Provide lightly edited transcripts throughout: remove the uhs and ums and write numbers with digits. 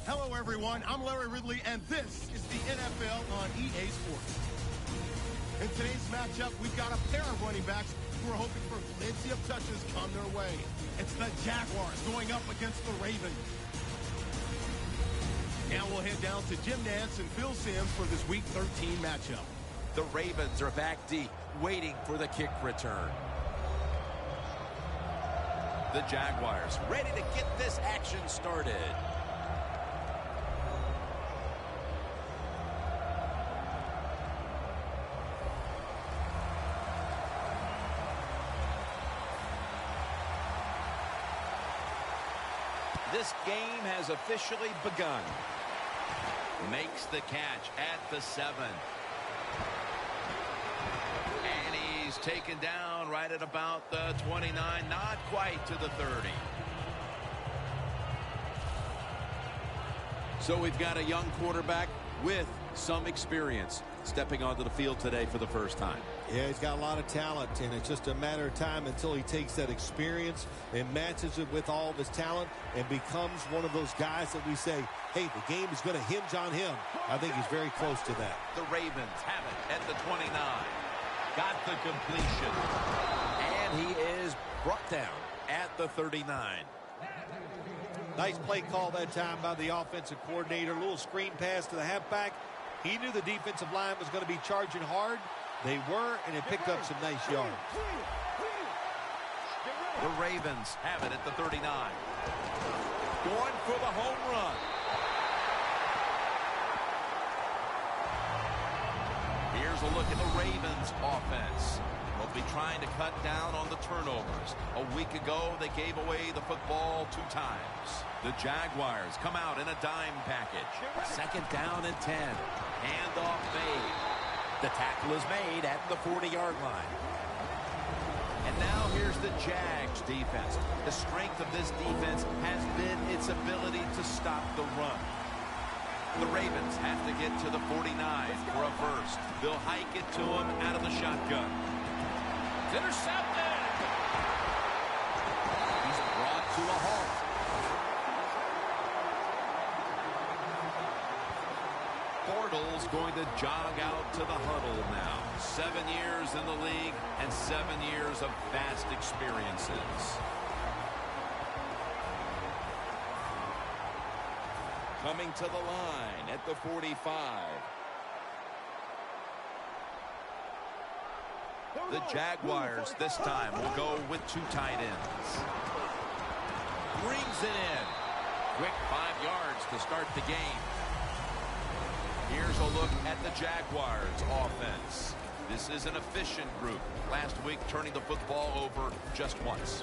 Hello, everyone. I'm Larry Ridley, and this is the NFL on EA Sports. In today's matchup, we've got a pair of running backs who are hoping for plenty of touches come their way. It's the Jaguars going up against the Ravens. Now we'll head down to Jim Nantz and Phil Simms for this Week 13 matchup. The Ravens are back deep, waiting for the kick return. The Jaguars ready to get this action started. This game has officially begun. Makes the catch at the 7. And he's taken down right at about the 29, not quite to the 30. So we've got a young quarterback with some experience stepping onto the field today for the first time. Yeah, he's got a lot of talent, and it's just a matter of time until he takes that experience and matches it with all of his talent and becomes one of those guys that we say, hey, the game is going to hinge on him. I think he's very close to that. The Ravens have it at the 29. Got the completion. And he is brought down at the 39. Nice play call that time by the offensive coordinator. A little screen pass to the halfback. He knew the defensive line was going to be charging hard. They were, and it picked up some nice yards. The Ravens have it at the 39. Going for the home run. Here's a look at the Ravens offense. They'll be trying to cut down on the turnovers. A week ago, they gave away the football 2 times. The Jaguars come out in a dime package. Second down and 10. Handoff made. The tackle is made at the 40-yard line. And now here's the Jags defense. The strength of this defense has been its ability to stop the run. The Ravens have to get to the 49 for a first. They'll hike it to him out of the shotgun. It's intercepted. He's brought to a halt. Bortles going to jog out to the huddle now. 7 years in the league and 7 years of vast experiences. Coming to the line at the 45. The Jaguars this time will go with 2 tight ends. Brings it in. Quick 5 yards to start the game. Here's a look at the Jaguars offense. This is an efficient group. Last week turning the football over just once.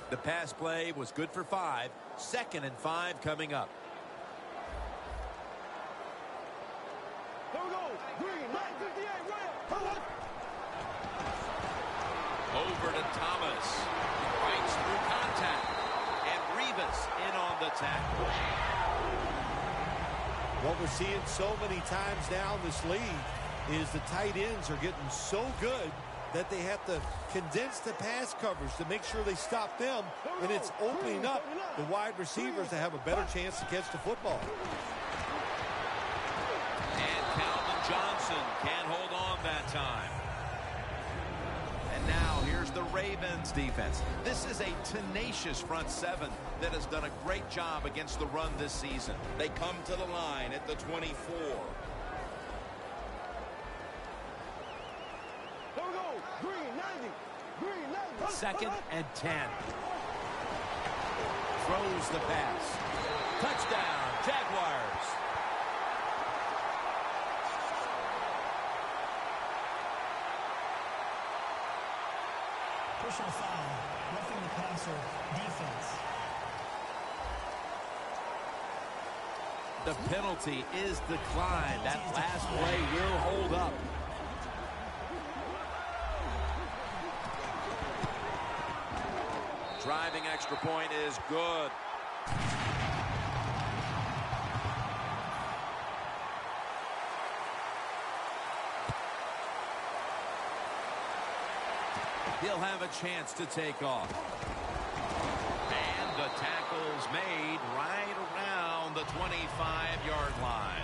The pass play was good for 5. 2nd and 5 coming up. Here we go. Green, 958, right up. Over to Thomas. Fights through contact. And Revis in on the tackle. What we're seeing so many times now in this league is the tight ends are getting so good that they have to condense the pass coverage to make sure they stop them, and it's opening up the wide receivers to have a better chance to catch the football. And Calvin Johnson can't hold on that time. And now here's the Ravens defense. This is a tenacious front 7 that has done a great job against the run this season. They come to the line at the 24. Here we go. Green, 90. Green, 90. 2nd and 10. Throws the pass. Touchdown, Jaguars. Personal foul, roughing the passer, defense. The penalty is declined. That last play will hold up. Driving extra point is good. He'll have a chance to take off. And the tackle's made right around the 25-yard line.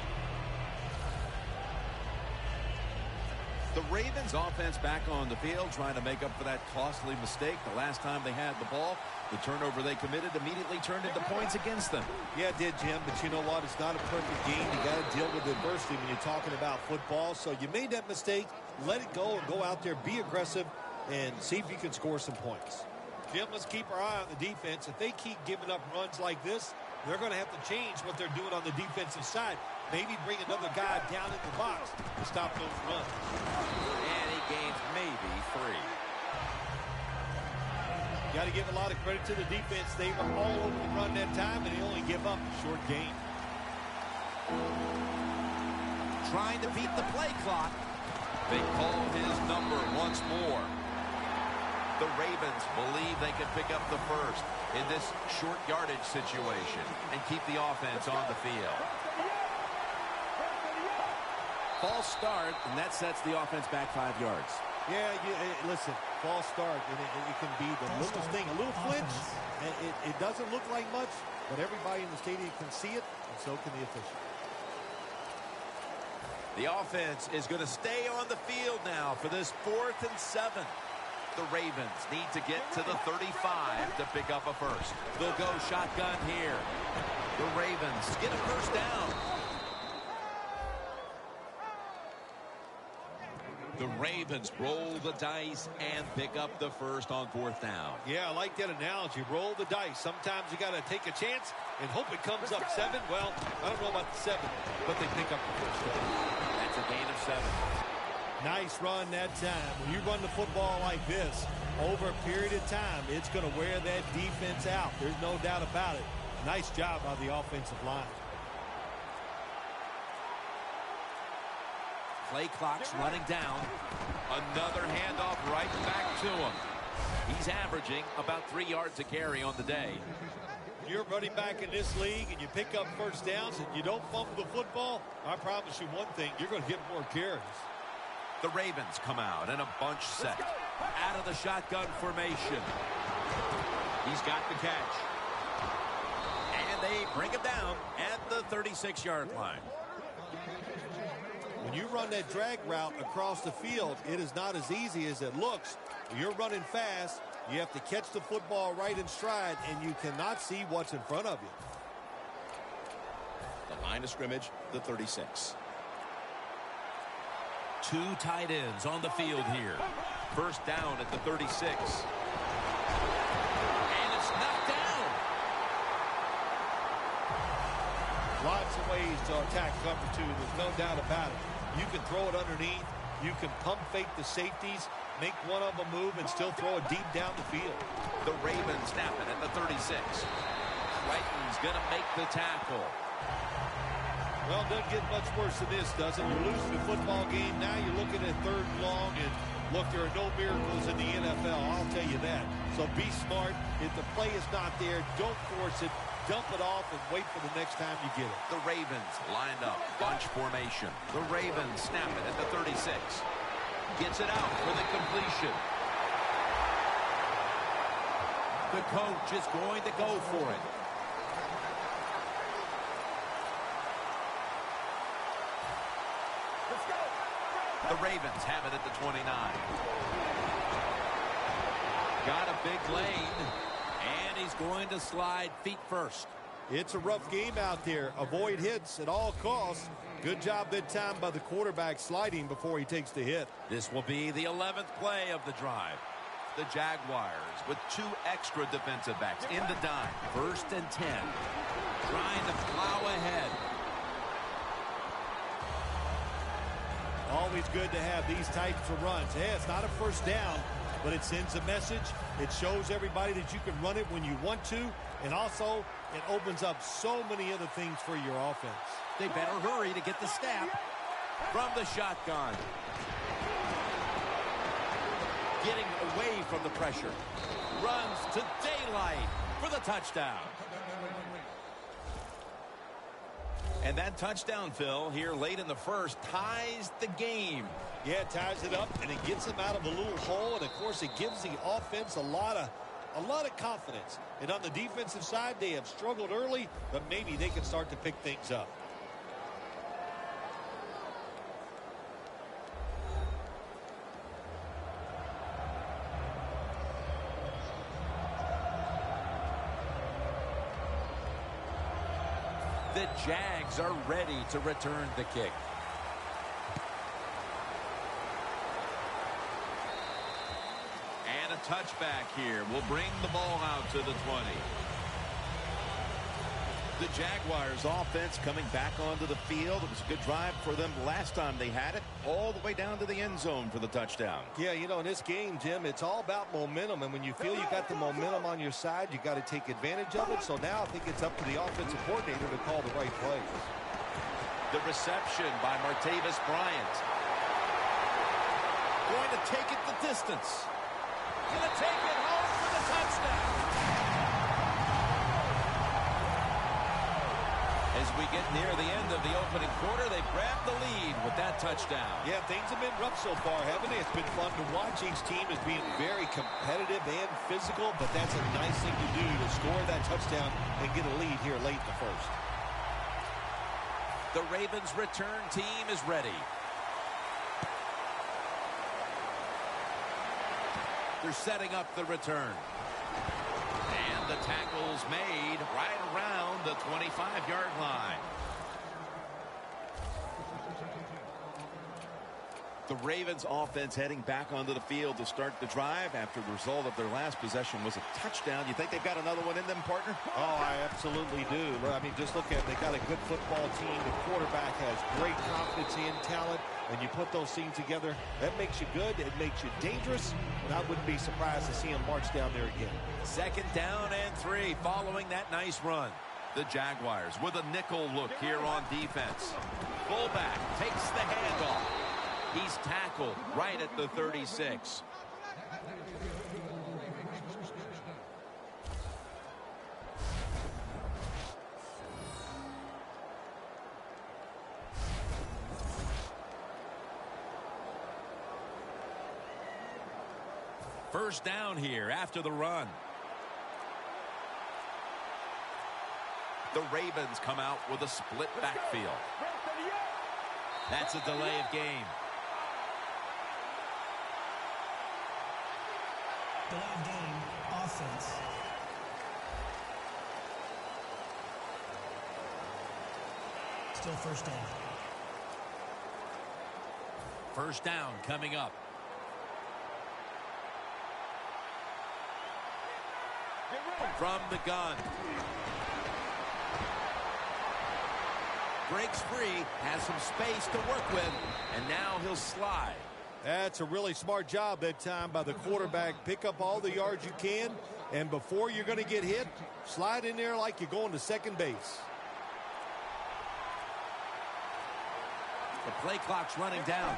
The Ravens offense back on the field trying to make up for that costly mistake. The last time they had the ball, the turnover they committed immediately turned into points against them. Yeah, it did, Jim, but you know what? It's not a perfect game. You got to deal with adversity when you're talking about football. So you made that mistake. Let it go and go out there, be aggressive, and see if you can score some points. Jim, let's keep our eye on the defense. If they keep giving up runs like this, they're going to have to change what they're doing on the defensive side. Maybe bring another guy down in the box to stop those runs. And he gains maybe 3. Got to give a lot of credit to the defense. They were all over the run that time, and they only give up a short gain. Trying to beat the play clock. They call his number once more. The Ravens believe they can pick up the first in this short yardage situation and keep the offense on the field. False start, and that sets the offense back 5 yards. Yeah, listen, false start, and it can be the littlest thing. A little flinch, and it doesn't look like much, but everybody in the stadium can see it, and so can the official. The offense is going to stay on the field now for this 4th and 7. The Ravens need to get to the 35 to pick up a first. They'll go shotgun here. The Ravens get a first down. The Ravens roll the dice and pick up the first on 4th down. Yeah, I like that analogy. Roll the dice. Sometimes you got to take a chance and hope it comes up 7. Well, I don't know about the 7, but they pick up the first down. That's a gain of 7. Nice run that time. When you run the football like this, over a period of time, it's going to wear that defense out. There's no doubt about it. Nice job by the offensive line. Play clock's running down. Another handoff right back to him. He's averaging about 3 yards a carry on the day. You're running back in this league and you pick up first downs and you don't fumble the football, I promise you one thing, you're going to get more carries. The Ravens come out in a bunch set. Out of the shotgun formation. He's got the catch. And they bring him down at the 36-yard line. When you run that drag route across the field, it is not as easy as it looks. When you're running fast, you have to catch the football right in stride, and you cannot see what's in front of you. The line of scrimmage, the 36. 2 tight ends on the field here. First down at the 36. And it's knocked down. Lots of ways to attack cover 2. There's no doubt about it. You can throw it underneath. You can pump fake the safeties, make one of them move, and still throw it deep down the field. The Ravens snap it at the 36. Crichton's going to make the tackle. Well, it doesn't get much worse than this, does it? You're losing the football game. Now you're looking at 3rd and long, and look, there are no miracles in the NFL. I'll tell you that. So be smart. If the play is not there, don't force it. Dump it off and wait for the next time you get it. The Ravens lined up, bunch formation. The Ravens snap it at the 36. Gets it out for the completion. The coach is going to go for it. The Ravens have it at the 29. Got a big lane, and he's going to slide feet first. It's a rough game out there. Avoid hits at all costs. Good job that time by the quarterback sliding before he takes the hit. This will be the 11th play of the drive. The Jaguars with 2 extra defensive backs in the dime. 1st and 10. Trying to plow ahead. Always good to have these types of runs. Hey, it's not a first down, but it sends a message. It shows everybody that you can run it when you want to, and also it opens up so many other things for your offense. They better hurry to get the snap from the shotgun. Getting away from the pressure. Runs to daylight for the touchdown. And that touchdown, Phil, here late in the first ties the game. Yeah, it ties it up, and it gets them out of a little hole, and of course it gives the offense a lot of confidence. And on the defensive side, they have struggled early, but maybe they can start to pick things up. The Jags are ready to return the kick. And a touchback here will bring the ball out to the 20. The Jaguars offense coming back onto the field. It was a good drive for them last time they had it, all the way down to the end zone for the touchdown. Yeah, you know, in this game, Jim, it's all about momentum. And when you feel you got the momentum on your side, you got to take advantage of it. So now I think it's up to the offensive coordinator to call the right plays. The reception by Martavis Bryant. Going to take it the distance. Going to take it home for the touchdown. As we get near the end of the opening quarter, they've grabbed the lead with that touchdown. Yeah, things have been rough so far, haven't they? It's been fun to watch. Each team is being very competitive and physical, but that's a nice thing to do to score that touchdown and get a lead here late in the first. The Ravens' return team is ready. They're setting up the return. And the tackle's made right around the 25-yard line. The Ravens offense heading back onto the field to start the drive after the result of their last possession was a touchdown. You think they've got another one in them, partner? Oh, I absolutely do. I mean, just look at it. They got a good football team. The quarterback has great confidence and talent. And you put those things together, that makes you good. It makes you dangerous. And I wouldn't be surprised to see him march down there again. 2nd down and 3 following that nice run. The Jaguars with a nickel look here on defense. Fullback takes the handoff. He's tackled right at the 36. First down here after the run. The Ravens come out with a split backfield. That's a delay of game. Delay of game, offense. Still first down. First down coming up. From the gun. Breaks free, has some space to work with, and now he'll slide. That's a really smart job that time by the quarterback. Pick up all the yards you can, and before you're going to get hit, slide in there like you're going to second base. The play clock's running down.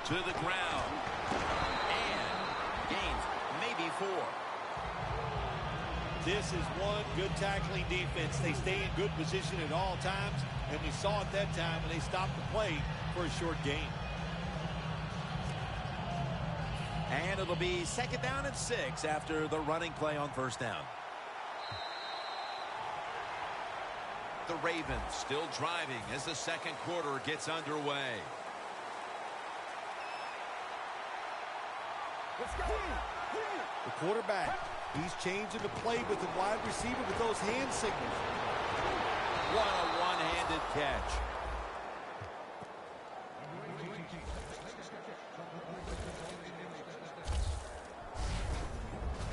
To the ground. And gains maybe 4. This is one good tackling defense. They stay in good position at all times, and we saw it that time when they stopped the play for a short gain. And it'll be 2nd down and 6 after the running play on first down. The Ravens still driving as the second quarter gets underway. The quarterback, he's changing the play with the wide receiver with those hand signals. What a one-handed catch.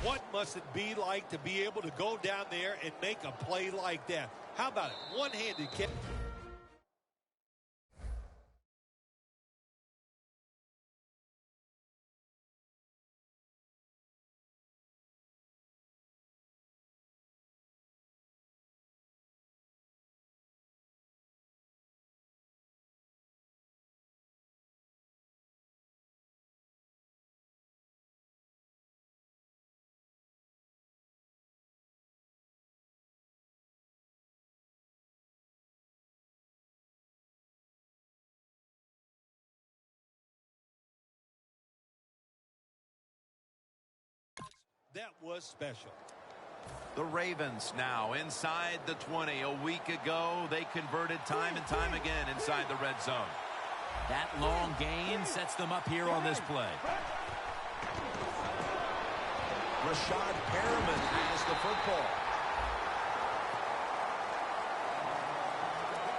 What must it be like to be able to go down there and make a play like that? How about it? One-handed catch. That was special. The Ravens now inside the 20. A week ago, they converted time and time again inside the red zone. That long gain sets them up here on this play. Rashad Perriman has the football.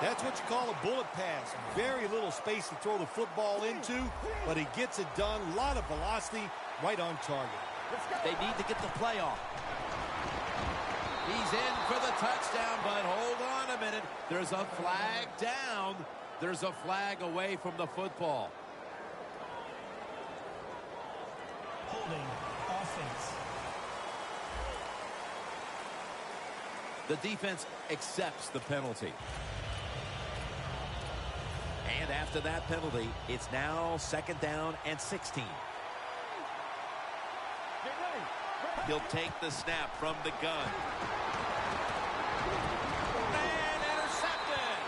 That's what you call a bullet pass. Very little space to throw the football into, but he gets it done. A lot of velocity, right on target. They need to get the play off. He's in for the touchdown, but hold on a minute. There's a flag down. There's a flag away from the football. Holding offense. The defense accepts the penalty. And after that penalty, it's now 2nd down and 16. He'll take the snap from the gun. And intercepted.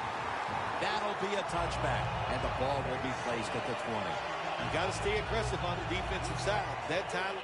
That'll be a touchback, and the ball will be placed at the 20. You got to stay aggressive on the defensive side. That time.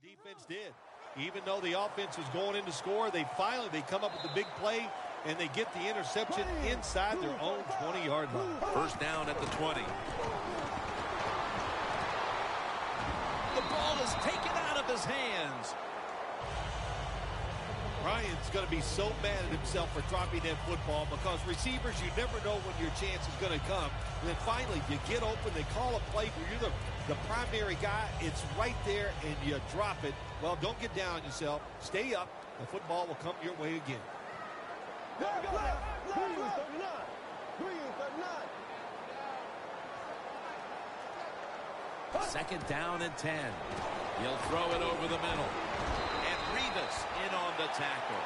Defense did. Even though the offense was going in to score, they come up with the big play, and they get the interception inside their own 20-yard line. First down at the 20. The ball is taken out of his hands. Ryan's going to be so mad at himself for dropping that football, because receivers, you never know when your chance is going to come. And then finally, you get open, they call a play where you're the primary guy. It's right there, and you drop it. Well, don't get down on yourself. Stay up. The football will come your way again. Second down and 10. He'll throw it over the middle. And Revis in on the tackle.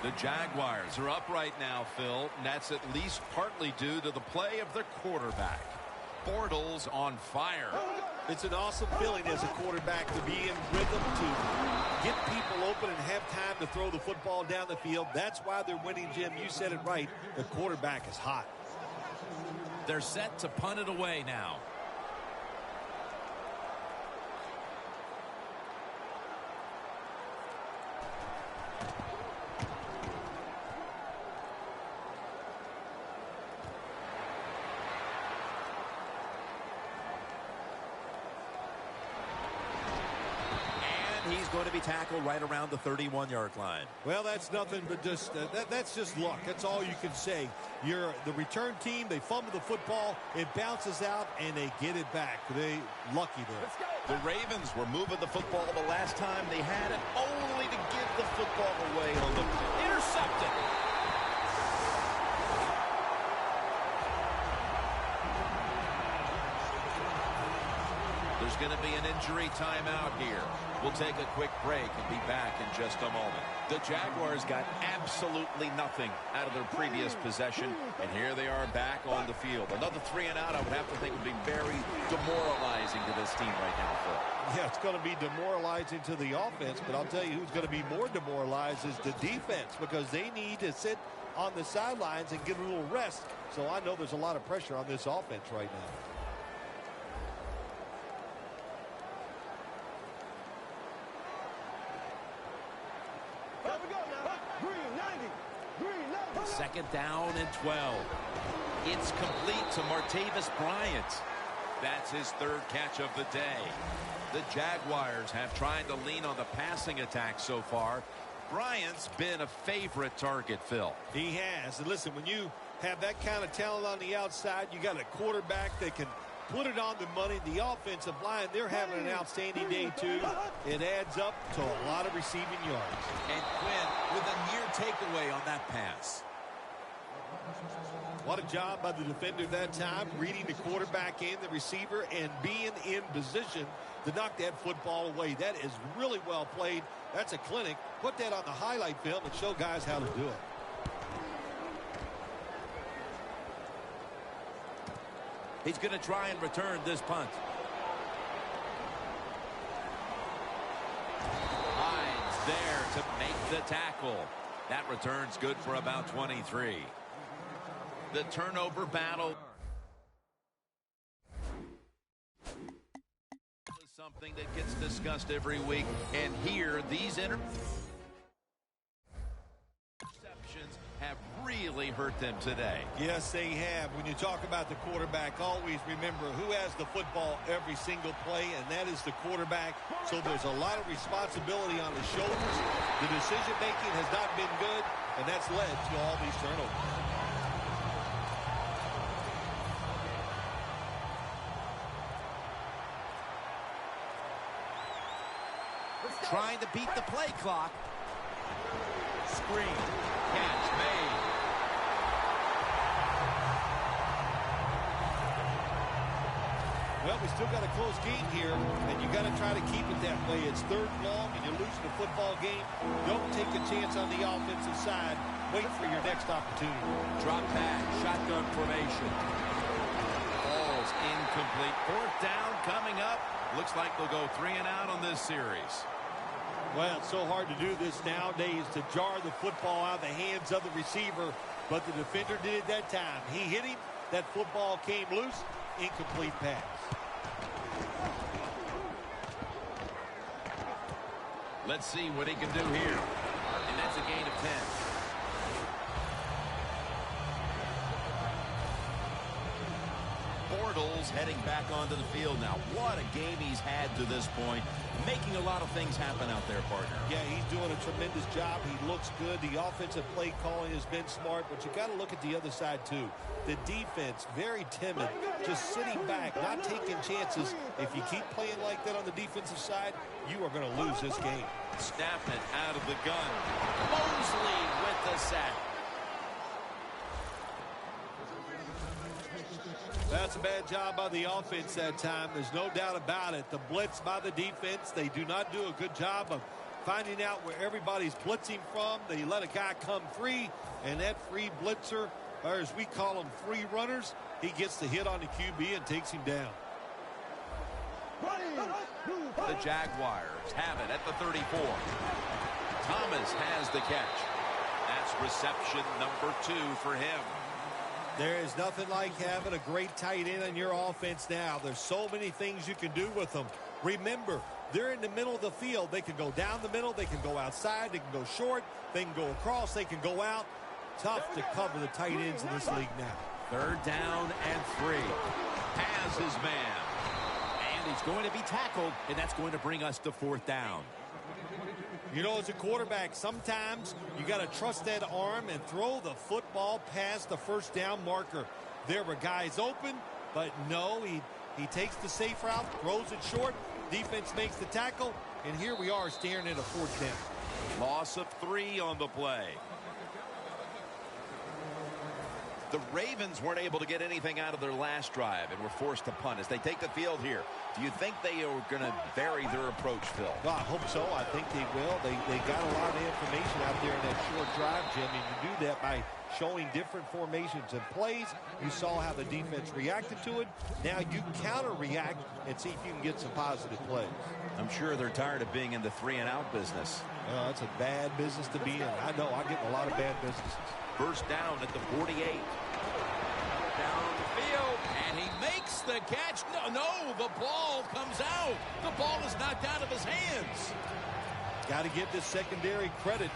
The Jaguars are up right now, Phil, and that's at least partly due to the play of their quarterback. Bortles on fire. It's an awesome feeling as a quarterback to be in rhythm, to get people open and have time to throw the football down the field. That's why they're winning, Jim. You said it right. The quarterback is hot. They're set to punt it away now. He's going to be tackled right around the 31-yard line. Well, that's nothing but just that's just luck. That's all you can say. You're the return team. They fumble the football. It bounces out, and they get it back. They lucky there. The Ravens were moving the football the last time they had it, only to give the football away on the intercepted. There's going to be an injury timeout here. We'll take a quick break and be back in just a moment. The Jaguars got absolutely nothing out of their previous possession, and here they are back on the field. Another 3 and out, I would have to think, would be very demoralizing to this team right now, Phil. Yeah, it's going to be demoralizing to the offense, but I'll tell you who's going to be more demoralized is the defense, because they need to sit on the sidelines and get a little rest. So I know there's a lot of pressure on this offense right now. Second down and 12. It's complete to Martavis Bryant. That's his third catch of the day. The Jaguars have tried to lean on the passing attack so far. Bryant's been a favorite target, Phil. He has. And listen, when you have that kind of talent on the outside, you got a quarterback that can put it on the money. The offensive line, they're having an outstanding day, too. It adds up to a lot of receiving yards. And Quinn with a near takeaway on that pass. What a job by the defender that time, reading the quarterback and the receiver and being in position to knock that football away. That is really well played. That's a clinic. Put that on the highlight film and show guys how to do it. He's going to try and return this punt. Hines there to make the tackle. That return's good for about 23. The turnover battle is something that gets discussed every week. And here, these interceptions have really hurt them today. Yes, they have. When you talk about the quarterback, always remember who has the football every single play, and that is the quarterback. So there's a lot of responsibility on his shoulders. The decision-making has not been good, and that's led to all these turnovers. Trying to beat the play clock. Screen. Catch made. Well, we still got a close game here, and you got to try to keep it that way. It's 3rd and long, and you're losing a football game. Don't take a chance on the offensive side. Wait for your next opportunity. Drop back. Shotgun formation. Ball's incomplete. 4th down coming up. Looks like they'll go 3 and out on this series. Well, it's so hard to do this nowadays, to jar the football out of the hands of the receiver, but the defender did it that time. He hit him. That football came loose. Incomplete pass. Let's see what he can do here. And that's a gain of 10. Bortles heading back onto the field now. What a game he's had to this point. Making a lot of things happen out there, partner. Yeah, he's doing a tremendous job. He looks good. The offensive play calling has been smart, but you got to look at the other side, too. The defense, very timid, just sitting back, not taking chances. If you keep playing like that on the defensive side, you are going to lose this game. Snapping it out of the gun. Mosley with the sack. That's a bad job by the offense that time. There's no doubt about it. The blitz by the defense, they do not do a good job of finding out where everybody's blitzing from. They let a guy come free, and that free blitzer, or as we call them, free runners, he gets the hit on the QB and takes him down. The Jaguars have it at the 34. Thomas has the catch. That's reception number 2 for him. There is nothing like having a great tight end on your offense now. There's so many things you can do with them. Remember, they're in the middle of the field. They can go down the middle. They can go outside. They can go short. They can go across. They can go out. Tough to cover the tight ends in this league now. 3rd down and 3. Has his man. And he's going to be tackled, and that's going to bring us to 4th down. You know, as a quarterback, sometimes you got to trust that arm and throw the football past the 1st down marker. There were guys open, but no, he takes the safe route, throws it short. Defense makes the tackle, and here we are staring at a 4th down. Loss of 3 on the play. The Ravens weren't able to get anything out of their last drive and were forced to punt as they take the field here. Do you think they are going to vary their approach, Phil? Well, I hope so. I think they will. They got a lot of information out there in that short drive, Jim, and you do that by showing different formations and plays. You saw how the defense reacted to it. Now you counter-react and see if you can get some positive plays. I'm sure they're tired of being in the 3-and-out business. Well, that's a bad business to be in. I know. I get in a lot of bad businesses. 1st down at the 48. Down the field, and he makes the catch. No, the ball comes out. The ball is knocked out of his hands. Got to give this secondary credit.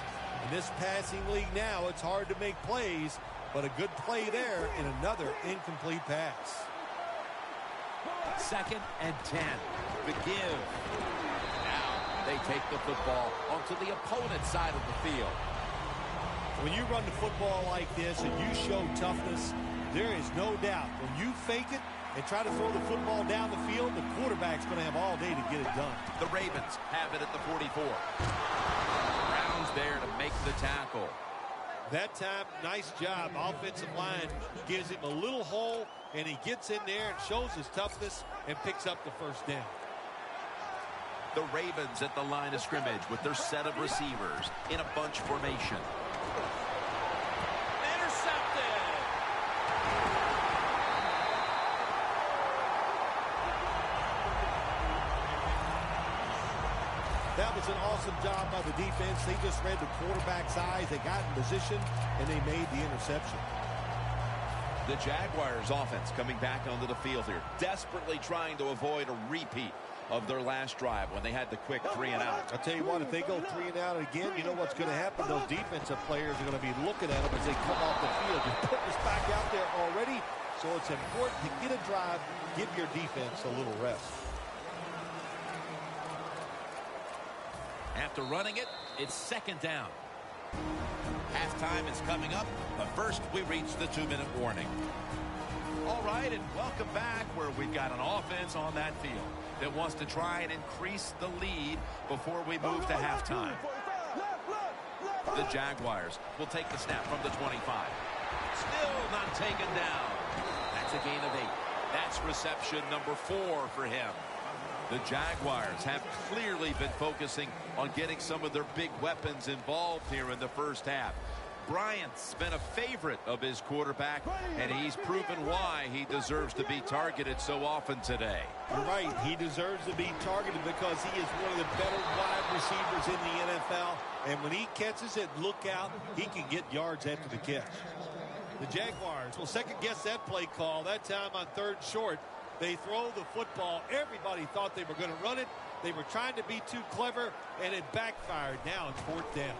In this passing league now, it's hard to make plays, but a good play there and another incomplete pass. 2nd and 10. The give. Now they take the football onto the opponent's side of the field. When you run the football like this and you show toughness, there is no doubt when you fake it and try to throw the football down the field, the quarterback's going to have all day to get it done. The Ravens have it at the 44. Brown's there to make the tackle. That time, nice job. Offensive line gives him a little hole, and he gets in there and shows his toughness and picks up the 1st down. The Ravens at the line of scrimmage with their set of receivers in a bunch formation. was an awesome job by the defense. They just read the quarterback's eyes. They got in position, and they made the interception. The Jaguars offense coming back onto the field here, desperately trying to avoid a repeat of their last drive when they had the quick 3 and out. I'll tell you what, if they go 3 and out again, you know what's going to happen? Those defensive players are going to be looking at them as they come off the field. Just put this back out there already. So it's important to get a drive, give your defense a little rest. After running it, it's second down. Halftime is coming up, but first we reach the 2-minute warning. All right, and welcome back where we've got an offense on that field that wants to try and increase the lead before we move to halftime. The Jaguars will take the snap from the 25. Still not taken down. That's a gain of 8. That's reception number 4 for him. The Jaguars have clearly been focusing on getting some of their big weapons involved here in the first half. Bryant's been a favorite of his quarterback, and he's proven why he deserves to be targeted so often today. You're right. He deserves to be targeted because he is one of the better wide receivers in the NFL. And when he catches it, look out, he can get yards after the catch. The Jaguars will second-guess that play call. That time on 3rd short, they throw the football. Everybody thought they were going to run it. They were trying to be too clever, and it backfired. Now it's 4th down.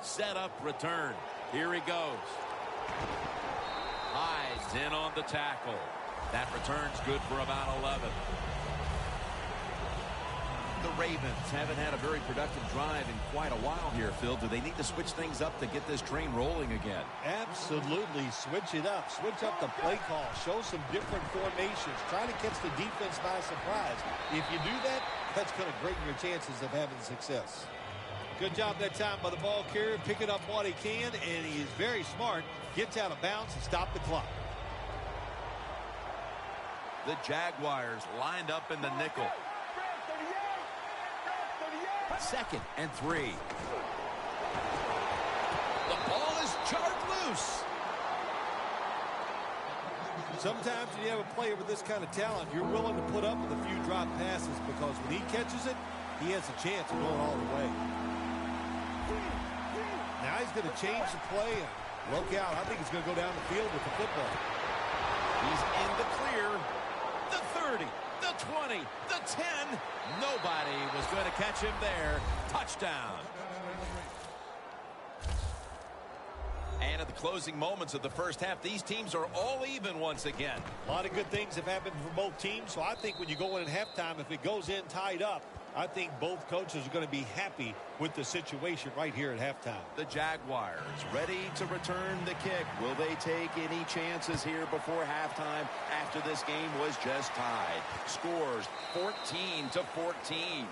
Set up, return. Here he goes. Hides in on the tackle. That return's good for about 11. The Ravens haven't had a very productive drive in quite a while here, Phil. Do they need to switch things up to get this train rolling again? Absolutely. Switch it up. Switch up the play call. Show some different formations. Try to catch the defense by surprise. If you do that, that's going to greaten your chances of having success. Good job that time by the ball carrier, picking up what he can, and he is very smart. Gets out of bounds and stop the clock. The Jaguars lined up in the nickel. 2nd and 3. The ball is jarred loose. Sometimes when you have a player with this kind of talent, you're willing to put up with a few drop passes because when he catches it, he has a chance of going all the way. Now he's going to change the play and look out. I think he's going to go down the field with the football. He's in the clear. The 30, the 20, the 10. Nobody was going to catch him there. Touchdown. And at the closing moments of the first half, these teams are all even once again. A lot of good things have happened for both teams, so I think when you go in at halftime, if it goes in tied up, I think both coaches are going to be happy with the situation right here at halftime. The Jaguars ready to return the kick. Will they take any chances here before halftime after this game was just tied? Scores 14-14.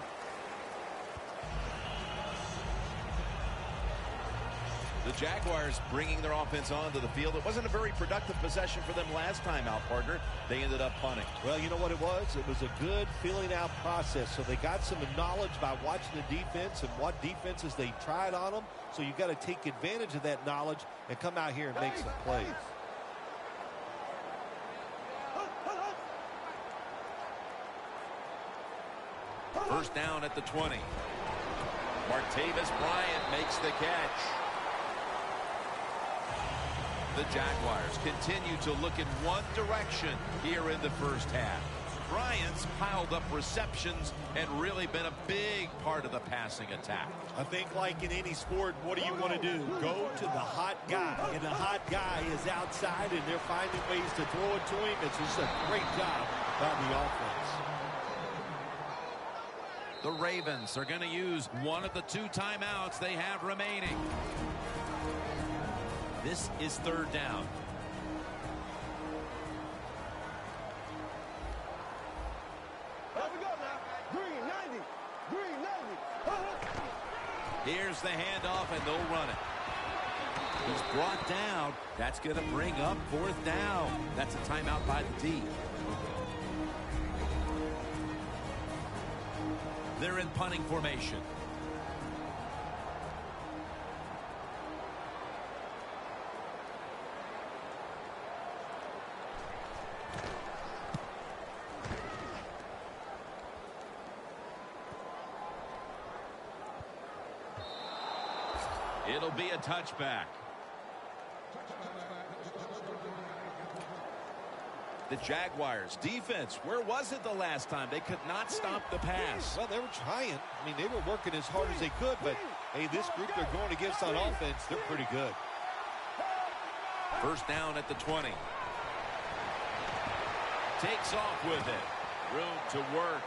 The Jaguars bringing their offense onto the field. It wasn't a very productive possession for them last time out, partner. They ended up punting. Well, you know what it was? It was a good filling out process. So they got some knowledge by watching the defense and what defenses they tried on them. So you got to take advantage of that knowledge and come out here and make some plays. First down at the 20. Martavis Bryant makes the catch. The Jaguars continue to look in one direction here in the first half. Bryant's piled up receptions and really been a big part of the passing attack. I think like in any sport, what do you want to do? Go to the hot guy. And the hot guy is outside, and they're finding ways to throw it to him. It's just a great job by the offense. The Ravens are going to use one of the 2 timeouts they have remaining. This is 3rd down. Here we go now. Green 90. Green 90. Here's the handoff, and they'll run it. He's brought down. That's going to bring up 4th down. That's a timeout by the D. They're in punting formation. It'll be a touchback. The Jaguars defense, where was it the last time? They could not stop the pass. Well, they were trying. I mean, they were working as hard as they could, but hey, this group they're going against on offense, they're pretty good. First down at the 20. Takes off with it. Room to work.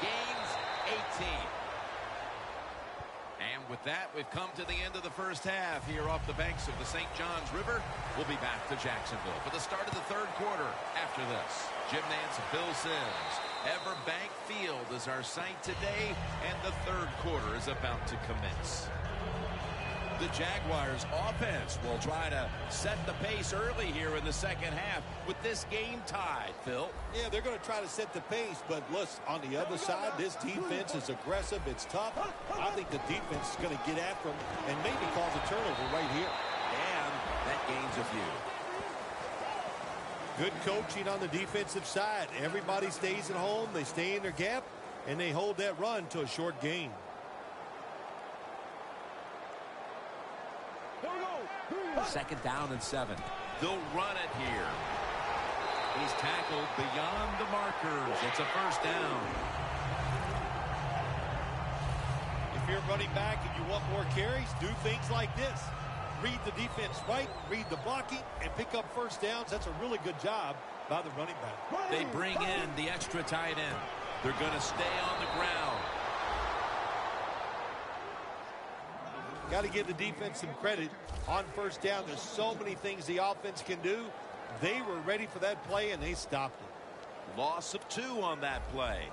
Gains 18. And with that, we've come to the end of the first half here off the banks of the St. Johns River. We'll be back to Jacksonville for the start of the third quarter after this. Jim Nance and Bill Sims. Everbank Field is our site today, and the third quarter is about to commence. The Jaguars offense will try to set the pace early here in the second half with this game tied, Phil. Yeah, they're going to try to set the pace, but listen, on the other side, this defense is aggressive. It's tough. I think the defense is going to get after them and maybe cause a turnover right here. And that gains a few. Good coaching on the defensive side. Everybody stays at home. They stay in their gap, and they hold that run to a short gain. Second down and 7. They'll run it here. He's tackled beyond the markers. It's a first down. If you're running back and you want more carries, do things like this. Read the defense right, read the blocking, and pick up first downs. That's a really good job by the running back. They bring in the extra tight end. They're going to stay on the ground. Got to give the defense some credit on first down. There's so many things the offense can do. They were ready for that play, and they stopped it. Loss of 2 on that play.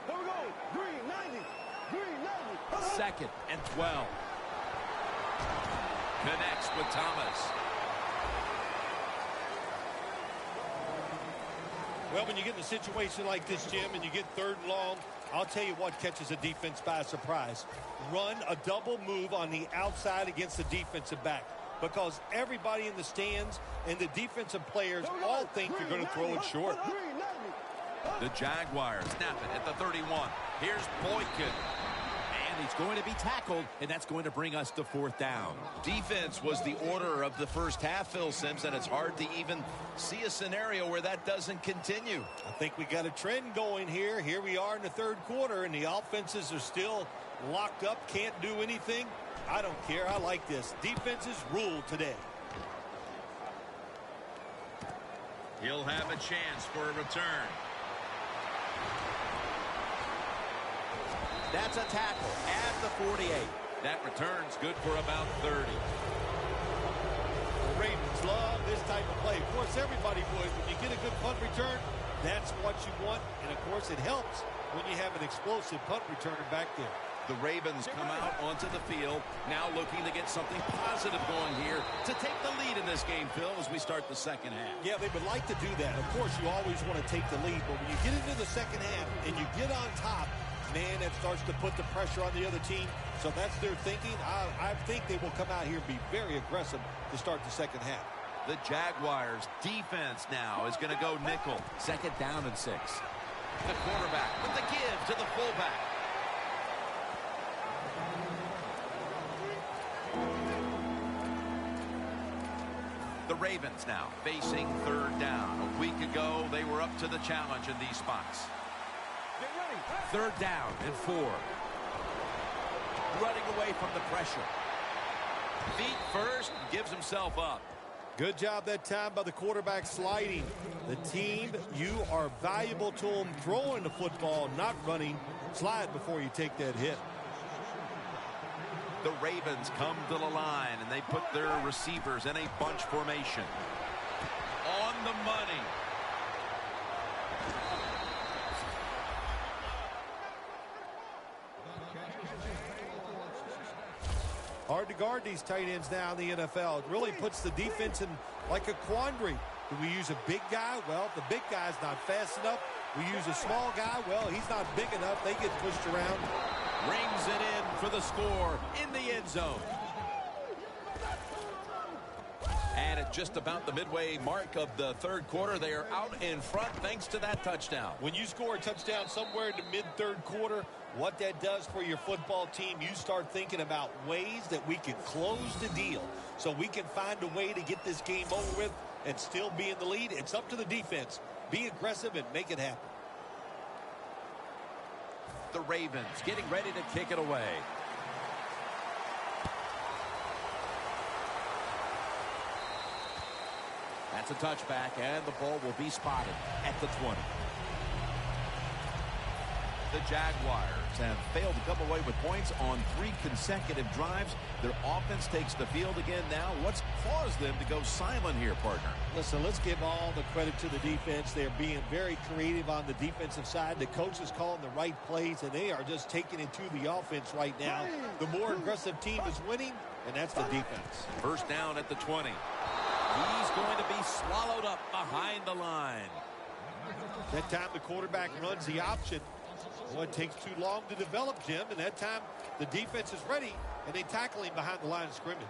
Here we go. Green 90. Green 90. Second and 12. Connects with Thomas. Well, when you get in a situation like this, Jim, and you get third and long, I'll tell you what catches a defense by surprise. Run a double move on the outside against the defensive back, because everybody in the stands and the defensive players all think you're going to throw it short. The Jaguars snap it at the 31. Here's Boykin. And he's going to be tackled, and that's going to bring us to fourth down. Defense was the order of the first half, Phil Sims, and it's hard to even see a scenario where that doesn't continue. I think we got a trend going here. Here we are in the third quarter, and the offenses are still locked up, can't do anything. I don't care. I like this. Defenses rule today. He'll have a chance for a return. That's a tackle at the 48. That return's good for about 30. The Ravens love this type of play. Of course, everybody would. When you get a good punt return, that's what you want. And, of course, it helps when you have an explosive punt returner back there. The Ravens come out onto the field, now looking to get something positive going here to take the lead in this game, Phil, as we start the second half. Yeah, they would like to do that. Of course, you always want to take the lead. But when you get into the second half and you get on top, man, that starts to put the pressure on the other team. So that's their thinking. I think they will come out here and be very aggressive to start the second half. The Jaguars defense now is going to go nickel. Second down and 6. The quarterback with the give to the fullback. The Ravens now facing third down. A week ago, they were up to the challenge in these spots. Third down and 4. Running away from the pressure. Feet first, gives himself up. Good job that time by the quarterback sliding. The team, you are valuable to them throwing the football, not running. Slide before you take that hit. The Ravens come to the line, and they put their receivers in a bunch formation. On the money. Hard to guard these tight ends now in the NFL. It really puts the defense in like a quandary. Do we use a big guy? Well, the big guy's not fast enough. We use a small guy. Well, he's not big enough. They get pushed around. Rings it in for the score in the end zone. And at just about the midway mark of the third quarter. They are out in front thanks to that touchdown. When you score a touchdown somewhere in the mid-third quarter, what that does for your football team, you start thinking about ways that we can close the deal so we can find a way to get this game over with and still be in the lead. It's up to the defense. Be aggressive and make it happen. The Ravens getting ready to kick it away. That's a touchback, and the ball will be spotted at the 20. The Jaguars have failed to come away with points on 3 consecutive drives. Their offense takes the field again now. What's caused them to go silent here, partner? Listen, let's give all the credit to the defense. They're being very creative on the defensive side. The coach is calling the right plays, and they are just taking it to the offense right now. The more aggressive team is winning, and that's the defense. First down at the 20. He's going to be swallowed up behind the line. That time the quarterback runs the option. Well, it takes too long to develop, Jim, and that time the defense is ready, and they tackle him behind the line of scrimmage.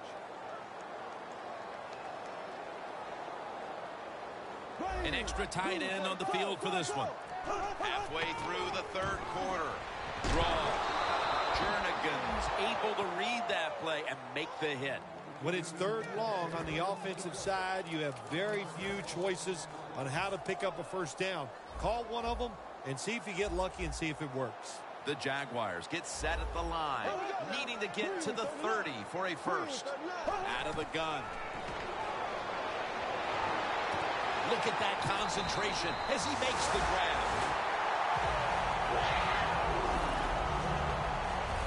An extra tight end on the field for this one. Halfway through the third quarter. Draw. Jernigan's able to read that play and make the hit. When it's third long on the offensive side, you have very few choices on how to pick up a first down. Call one of them and see if you get lucky and see if it works. The Jaguars get set at the line, needing to get to the 30 for a first. Out of the gun. Look at that concentration as he makes the grab.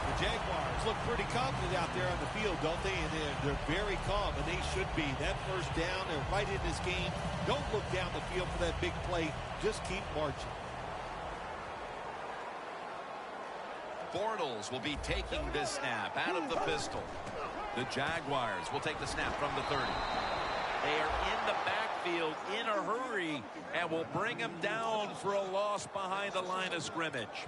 The Jaguars look pretty confident out there on the field, don't they? And they're very calm, and they should be. That first down, they're right in this game. Don't look down the field for that big play. Just keep marching. Bortles will be taking this snap out of the pistol. The Jaguars will take the snap from the 30. They are in the backfield in a hurry and will bring him down for a loss behind the line of scrimmage.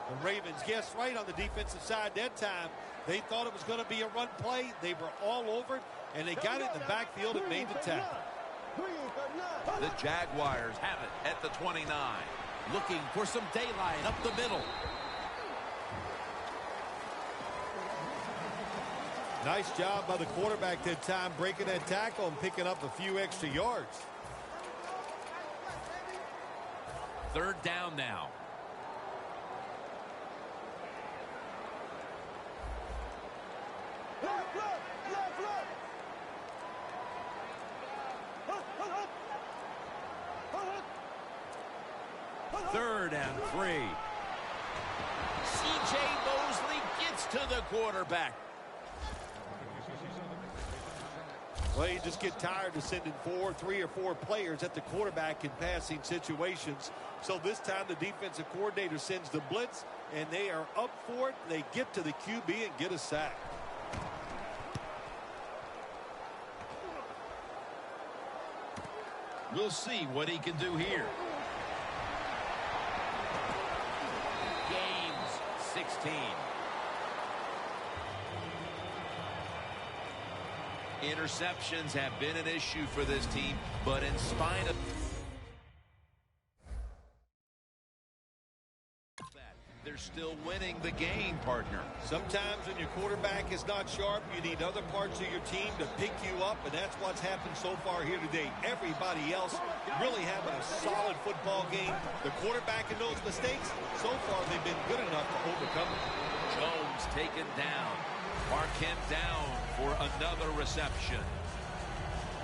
The Ravens guessed right on the defensive side that time. They thought it was going to be a run play. They were all over it, and they got it in the backfield and made the tackle. The Jaguars have it at the 29. Looking for some daylight up the middle. Nice job by the quarterback that time, breaking that tackle and picking up a few extra yards. Third down now. Third and 3. C.J. Mosley gets to the quarterback. Well, you just get tired of sending 3 or 4 players at the quarterback in passing situations. So this time the defensive coordinator sends the blitz, and they are up for it. They get to the QB and get a sack. We'll see what he can do here. Gains 16. Interceptions have been an issue for this team, but in spite of that, they're still winning the game, partner. Sometimes when your quarterback is not sharp, you need other parts of your team to pick you up, and that's what's happened so far here today. Everybody else really having a solid football game. The quarterback in those mistakes, so far they've been good enough to overcome it. Jones taken down. Mark him down for another reception.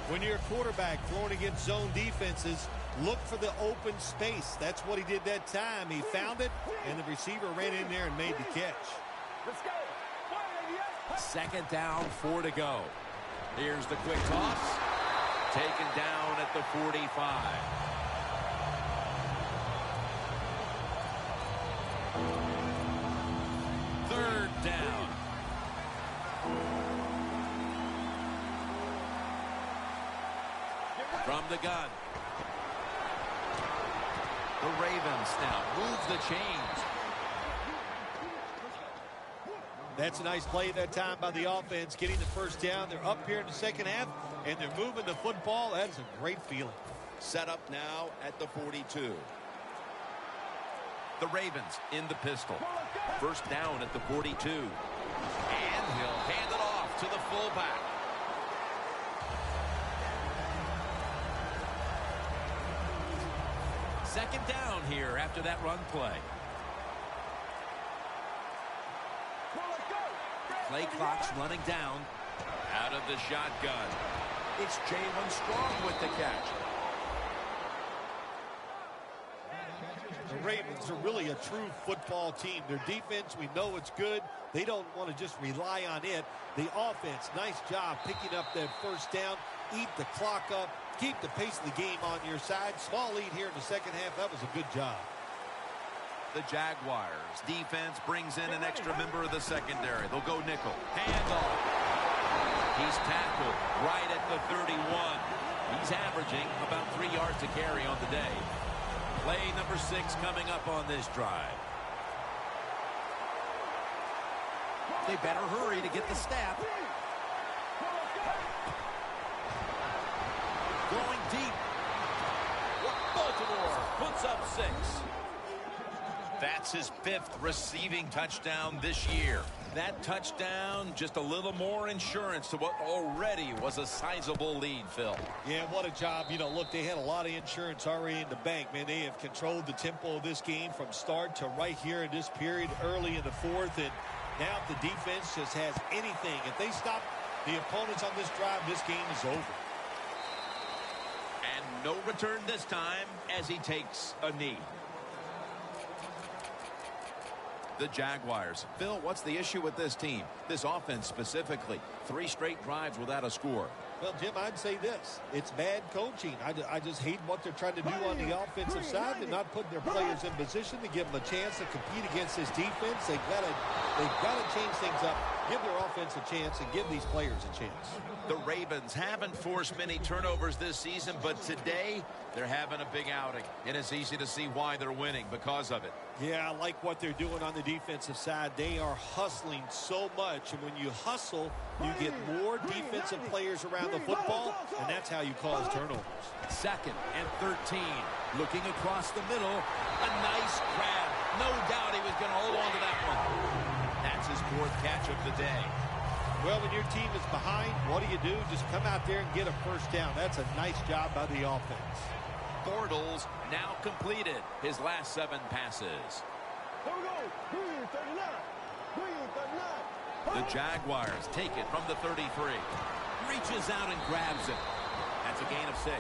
When you're a quarterback throwing against zone defenses, look for the open space. That's what he did that time. He found it, and the receiver ran in there and made the catch. Second down, 4 to go. Here's the quick toss. Taken down at the 45. Third down. From the gun. The Ravens now move the chains. That's a nice play that time by the offense, getting the first down. They're up here in the second half, and they're moving the football. That is a great feeling. Set up now at the 42. The Ravens in the pistol. First down at the 42. And he'll hand it off to the fullback. Second down here after that run play. Play clock's running down. Out of the shotgun. It's Jalen Strong with the catch. The Ravens are really a true football team. Their defense, we know it's good. They don't want to just rely on it. The offense, nice job picking up that first down. Eat the clock up. Keep the pace of the game on your side. Small lead here in the second half. That was a good job. The Jaguars defense brings in an extra member of the secondary. They'll go nickel. Handoff. He's tackled right at the 31. He's averaging about 3 yards to carry on the day. Play number 6 coming up on this drive. They better hurry to get the snap. Going deep. Baltimore puts up 6. That's his 5th receiving touchdown this year. That touchdown, just a little more insurance to what already was a sizable lead, Phil. Yeah, what a job. You know, look, they had a lot of insurance already in the bank. Man, they have controlled the tempo of this game from start to right here in this period early in the fourth. And now if the defense just has anything, if they stop the opponents on this drive, this game is over. And no return this time as he takes a knee. The Jaguars. Phil, what's the issue with this team? This offense specifically. 3 straight drives without a score. Well, Jim, I'd say this. It's bad coaching. I just hate what they're trying to do on the offensive side. They're not putting their players in position to give them a chance to compete against this defense. They've got to change things up, give their offense a chance, and give these players a chance. The Ravens haven't forced many turnovers this season, but today they're having a big outing. And it's easy to see why they're winning because of it. Yeah, I like what they're doing on the defensive side. They are hustling so much, and when you hustle, you get more defensive players around the football, and that's how you cause turnovers. 2nd and 13. Looking across the middle. A nice grab. No doubt he was going to hold on to that one. That's his 4th catch of the day. Well, when your team is behind, what do? Just come out there and get a first down. That's a nice job by the offense. Bortles now completed his last 7 passes. Here we go. Green 39. Green 39. The Jaguars take it from the 33. Reaches out and grabs it. That's a gain of 6.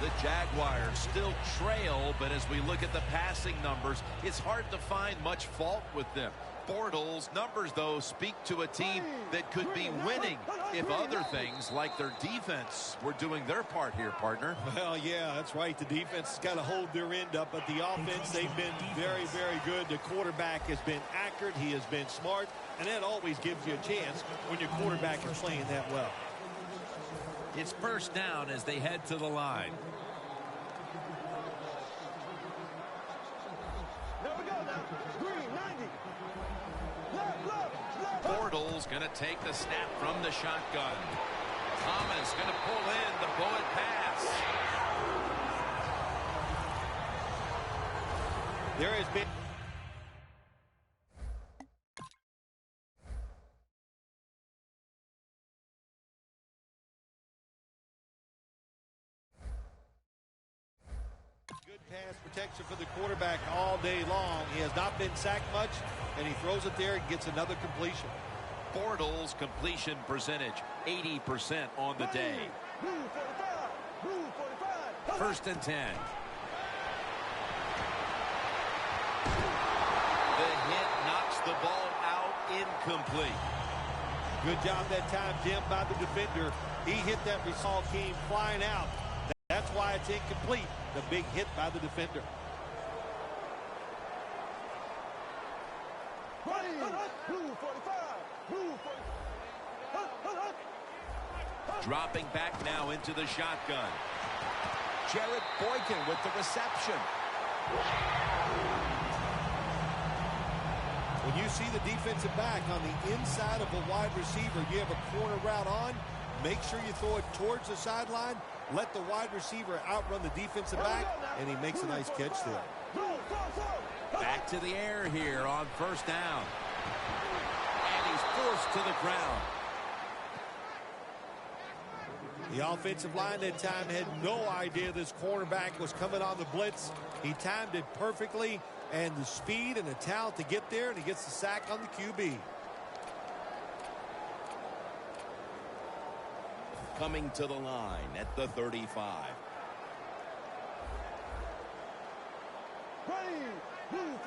The Jaguars still trail, but as we look at the passing numbers, it's hard to find much fault with them. Bortles' numbers, though, speak to a team that could be winning if other things like their defense were doing their part here, partner. Well, yeah, that's right. The defense has got to hold their end up, but the offense, they've been very, very good. The quarterback has been accurate. He has been smart, and that always gives you a chance when your quarterback is playing that well. It's first down as they head to the line. There we go now. Green 90. Bortles going to take the snap from the shotgun. Thomas going to pull in the bullet pass. There has been good pass protection for the quarterback all day long. He has not been sacked much, and he throws it there and gets another completion. Bortles' completion percentage, 80% on the day. Blue 45. Blue 45. First and 10. The hit knocks the ball out, incomplete. Good job that time, Jim, by the defender. He hit that ball, came flying out. That's why it's incomplete. The big hit by the defender. Blue 45. Blue 45. Dropping back now into the shotgun. Jared Boykin with the reception. When you see the defensive back on the inside of a wide receiver, you have a corner route on, make sure you throw it towards the sideline, let the wide receiver outrun the defensive back, and he makes a nice catch there. Back to the air here on first down. And he's forced to the ground. The offensive line that time had no idea this cornerback was coming on the blitz. He timed it perfectly, and the speed and the talent to get there, and he gets the sack on the QB. Coming to the line at the 35.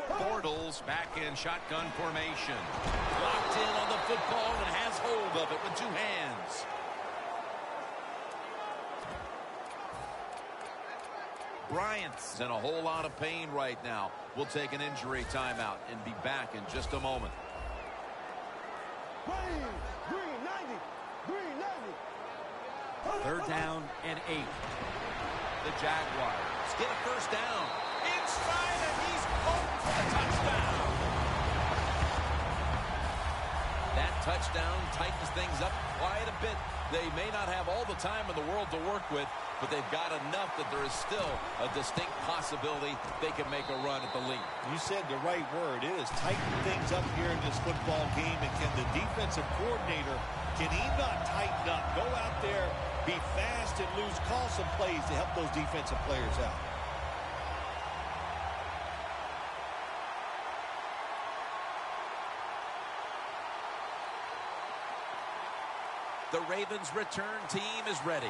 Bortles back in shotgun formation. Locked in on the football and has hold of it with two hands. Bryant's in a whole lot of pain right now. We'll take an injury timeout and be back in just a moment. Third down and 8. The Jaguars get a first down. Inside, and he's home for the touchdown. That touchdown tightens things up quite a bit. They may not have all the time in the world to work with, but they've got enough that there is still a distinct possibility they can make a run at the lead. You said the right word. It has tightened things up here in this football game, and can the defensive coordinator, can he not tighten up? Go out there, be fast and loose, call some plays to help those defensive players out. The Ravens' return team is ready.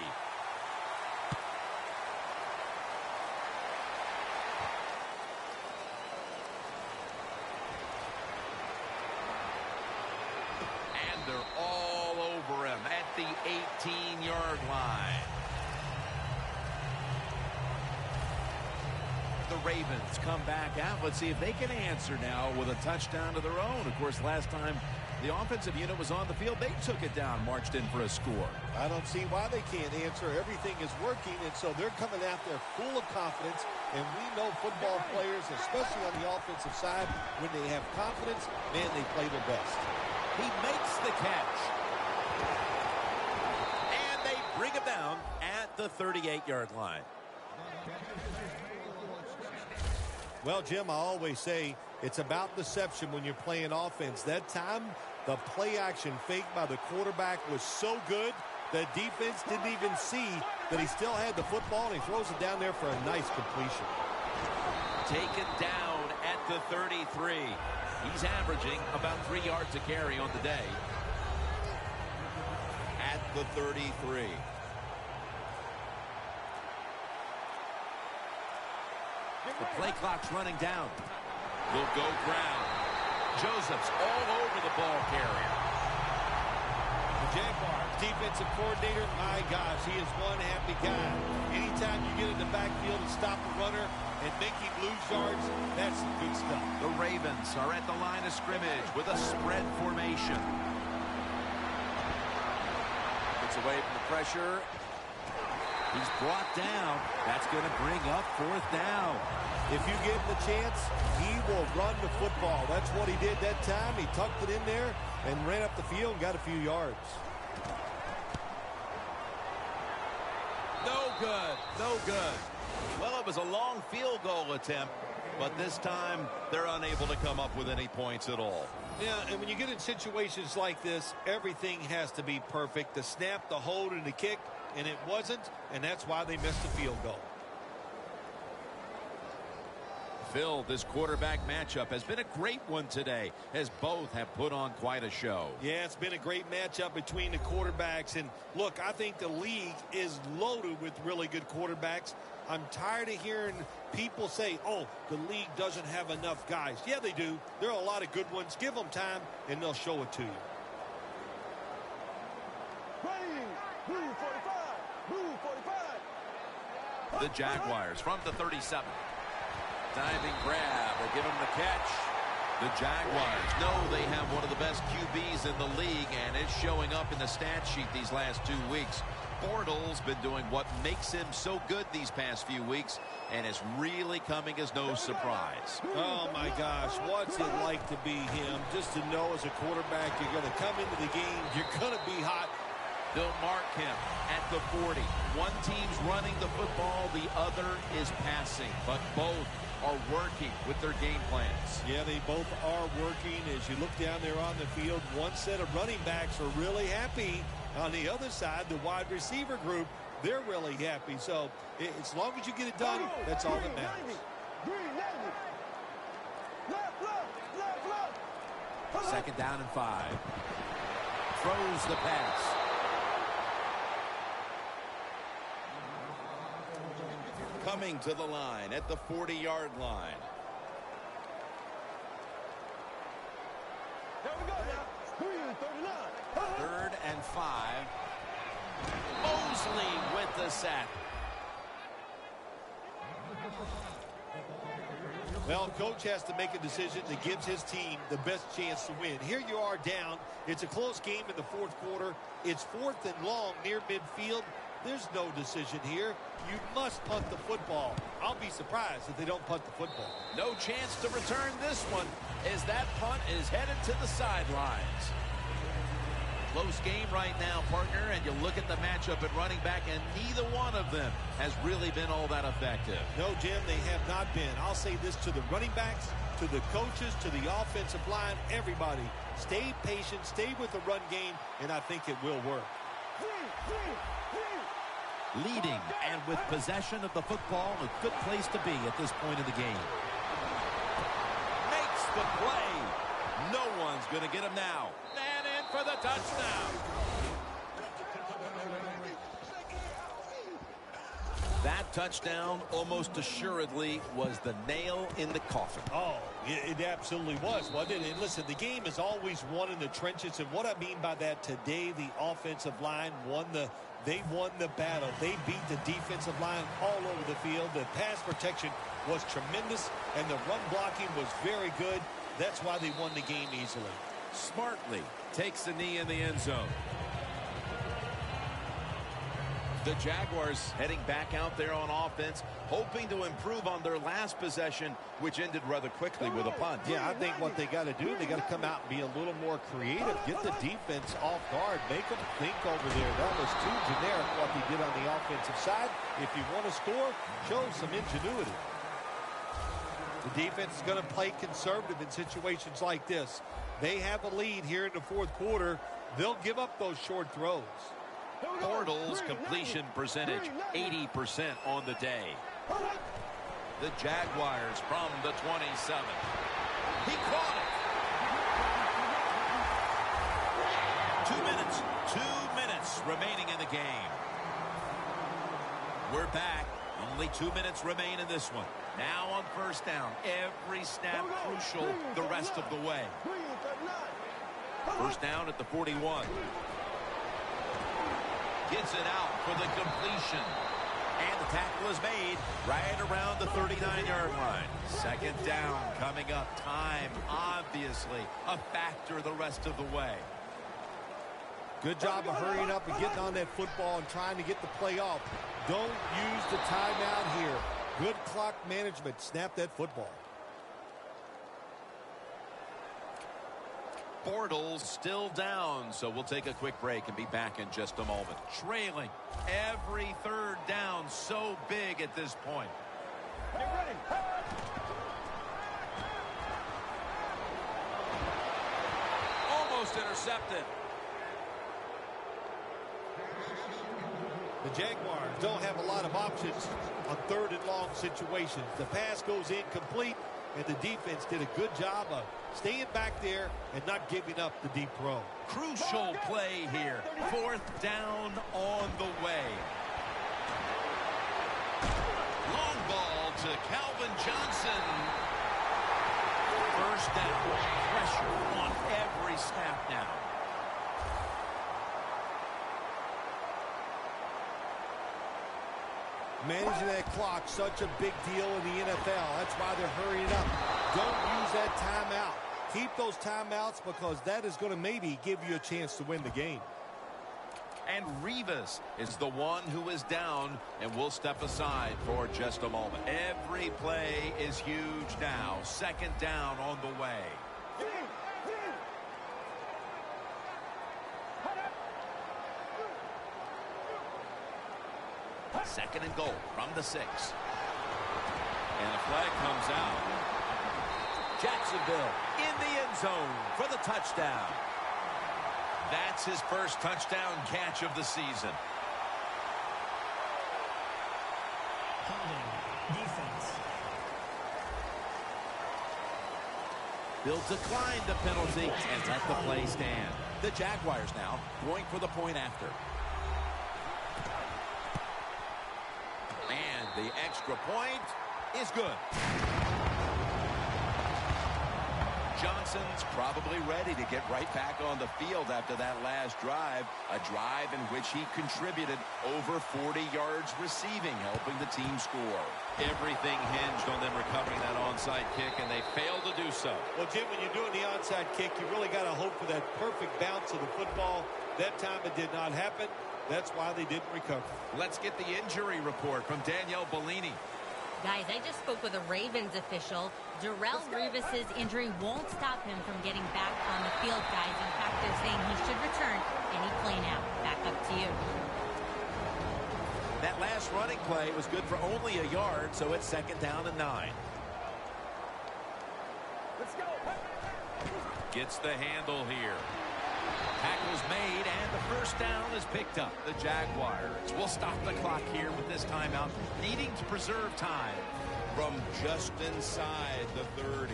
And they're all over him at the 18-yard line. The Ravens come back out. Let's see if they can answer now with a touchdown of their own. Of course, last time the offensive unit was on the field, they took it down, marched in for a score. I don't see why they can't answer. Everything is working, and so they're coming out there full of confidence. And we know football players, especially on the offensive side, when they have confidence, man, they play their best. He makes the catch. And they bring him down at the 38-yard line. Well, Jim, I always say it's about deception when you're playing offense. That time, the play action fake by the quarterback was so good, the defense didn't even see that he still had the football, and he throws it down there for a nice completion. Taken down at the 33. He's averaging about 3 yards a carry on the day. At the 33. The play clock's running down. Will go ground. Joseph's all over the ball carrier. The Jaguars defensive coordinator, my gosh, he is one happy guy. Anytime you get in the backfield and stop a runner and make him lose yards, that's some good stuff. The Ravens are at the line of scrimmage with a spread formation. Gets away from the pressure. He's brought down. That's going to bring up fourth down. If you give him the chance, he will run the football. That's what he did that time. He tucked it in there and ran up the field and got a few yards. No good. No good. Well, it was a long field goal attempt, but this time they're unable to come up with any points at all. Yeah, and when you get in situations like this, everything has to be perfect. The snap, the hold, and the kick, and it wasn't, and that's why they missed the field goal. Phil, this quarterback matchup has been a great one today, as both have put on quite a show. Yeah, it's been a great matchup between the quarterbacks. And look, I think the league is loaded with really good quarterbacks. I'm tired of hearing people say, oh, the league doesn't have enough guys. Yeah, they do. There are a lot of good ones. Give them time, and they'll show it to you. Move 45. Move 45. The Jaguars from the 37. Diving grab. They give him the catch. The Jaguars know they have one of the best QBs in the league, and it's showing up in the stat sheet these last 2 weeks. Bortles been doing what makes him so good these past few weeks, and it's really coming as no surprise. Oh, my gosh. What's it like to be him? Just to know as a quarterback you're going to come into the game, you're going to be hot. They'll mark him at the 40. One team's running the football, the other is passing, but both are working with their game plans. Yeah, they both are working. As you look down there on the field, one set of running backs are really happy. On the other side, the wide receiver group, they're really happy. So as long as you get it done, that's all that matters. Second down and 5. Throws the pass. Coming to the line at the 40-yard line. There we go now. 3rd and 5. Mosley with the sack. Well, coach has to make a decision that gives his team the best chance to win. Here you are down. It's a close game in the 4th quarter. It's 4th and long near midfield. There's no decision here. You must punt the football. I'll be surprised if they don't punt the football. No chance to return this one as that punt is headed to the sidelines. Close game right now, partner, and you look at the matchup at running back, and neither one of them has really been all that effective. No, Jim, they have not been. I'll say this to the running backs, to the coaches, to the offensive line, everybody. Stay patient, stay with the run game, and I think it will work. Leading and with possession of the football, a good place to be at this point of the game. Makes the play. No one's going to get him now. And in for the touchdown. That touchdown almost assuredly was the nail in the coffin. Oh, it absolutely was, wasn't it? And listen, the game is always won in the trenches, and what I mean by that today, the offensive line won the battle. They beat the defensive line all over the field. The pass protection was tremendous, and the run blocking was very good. That's why they won the game easily. Smartly takes the knee in the end zone. The Jaguars heading back out there on offense, hoping to improve on their last possession, which ended rather quickly with a punt. Yeah, I think what they got to do, they got to come out and be a little more creative. Get the defense off guard. Make them think over there. That was too generic what they did on the offensive side. If you want to score, show some ingenuity. The defense is going to play conservative in situations like this. They have a lead here in the 4th quarter. They'll give up those short throws. Bortles completion percentage 80% on the day. The Jaguars from the 27. He caught it. 2 minutes remaining in the game. We're back. Only 2 minutes remain in this one. Now on first down. Every snap crucial the rest of the way. First down at the 41. Gets it out for the completion. And the tackle is made right around the 39-yard line. Second down coming up. Time, obviously, a factor the rest of the way. Good job of hurrying up and getting on that football and trying to get the play off. Don't use the timeout here. Good clock management. Snap that football. Bortles still down, so we'll take a quick break and be back in just a moment. Trailing every third down, so big at this point. Get ready. Almost intercepted. The Jaguars don't have a lot of options on 3rd and long situations. The pass goes incomplete, and the defense did a good job of staying back there and not giving up the deep throw. Crucial play here. 4th down on the way. Long ball to Calvin Johnson. First down. Pressure on every snap now. Managing that clock, such a big deal in the NFL. That's why they're hurrying up. Don't use that timeout. Keep those timeouts because that is going to maybe give you a chance to win the game. And Rivas is the one who is down, and we'll step aside for just a moment. Every play is huge now. Second down on the way. Second and goal from the 6. And a flag comes out. Jacksonville in the end zone for the touchdown. That's his first touchdown catch of the season. Holding. Defense. They'll decline the penalty and let the play stand. The Jaguars now going for the point after. And the extra point is good. Johnson's probably ready to get right back on the field after that last drive, a drive in which he contributed over 40 yards receiving, helping the team score. Everything hinged on them recovering that onside kick, and they failed to do so. Well, Jim, when you're doing the onside kick, you really got to hope for that perfect bounce of the football. That time it did not happen. That's why they didn't recover. Let's get the injury report from Danielle Bellini. Guys, I just spoke with a Ravens official. Darrelle Revis's injury won't stop him from getting back on the field, guys. In fact, they're saying he should return any play now. Back up to you. That last running play was good for only a yard, so it's second down and 9. Let's go. Gets the handle here. Tackle's made, and the first down is picked up. The Jaguars will stop the clock here with this timeout, needing to preserve time from just inside the 30.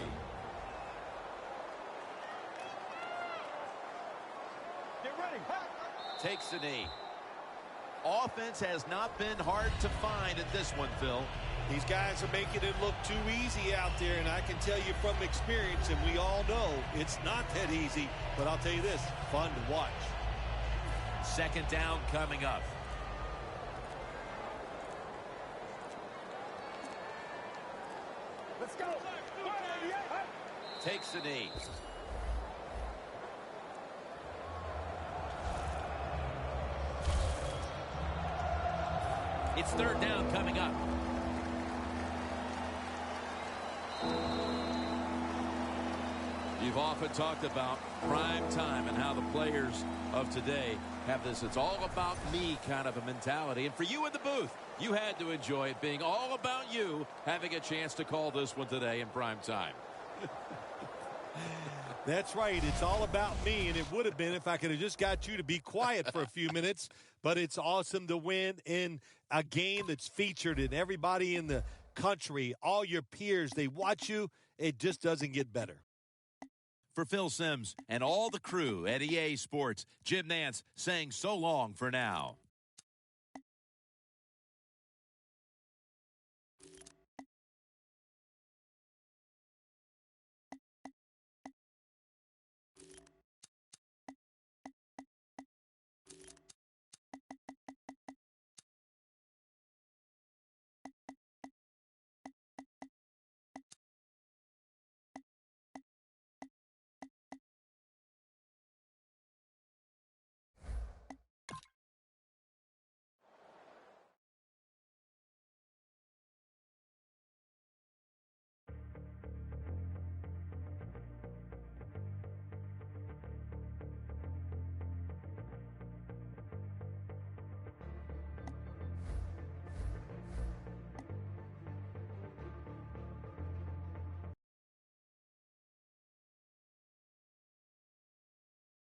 Get ready. Takes a knee. Offense has not been hard to find at this one, Phil. These guys are making it look too easy out there, and I can tell you from experience, and we all know it's not that easy, but I'll tell you this, fun to watch. Second down coming up. Let's go. Takes a knee. It's third down coming up. You've often talked about prime time and how the players of today have this "it's all about me" kind of a mentality. And for you in the booth, you had to enjoy it being all about you, having a chance to call this one today in prime time. That's right. It's all about me, and it would have been if I could have just got you to be quiet for a few minutes. But it's awesome to win in a game that's featured in everybody in the country. All your peers, they watch you. It just doesn't get better. For Phil Simms and all the crew at EA Sports, Jim Nantz saying so long for now.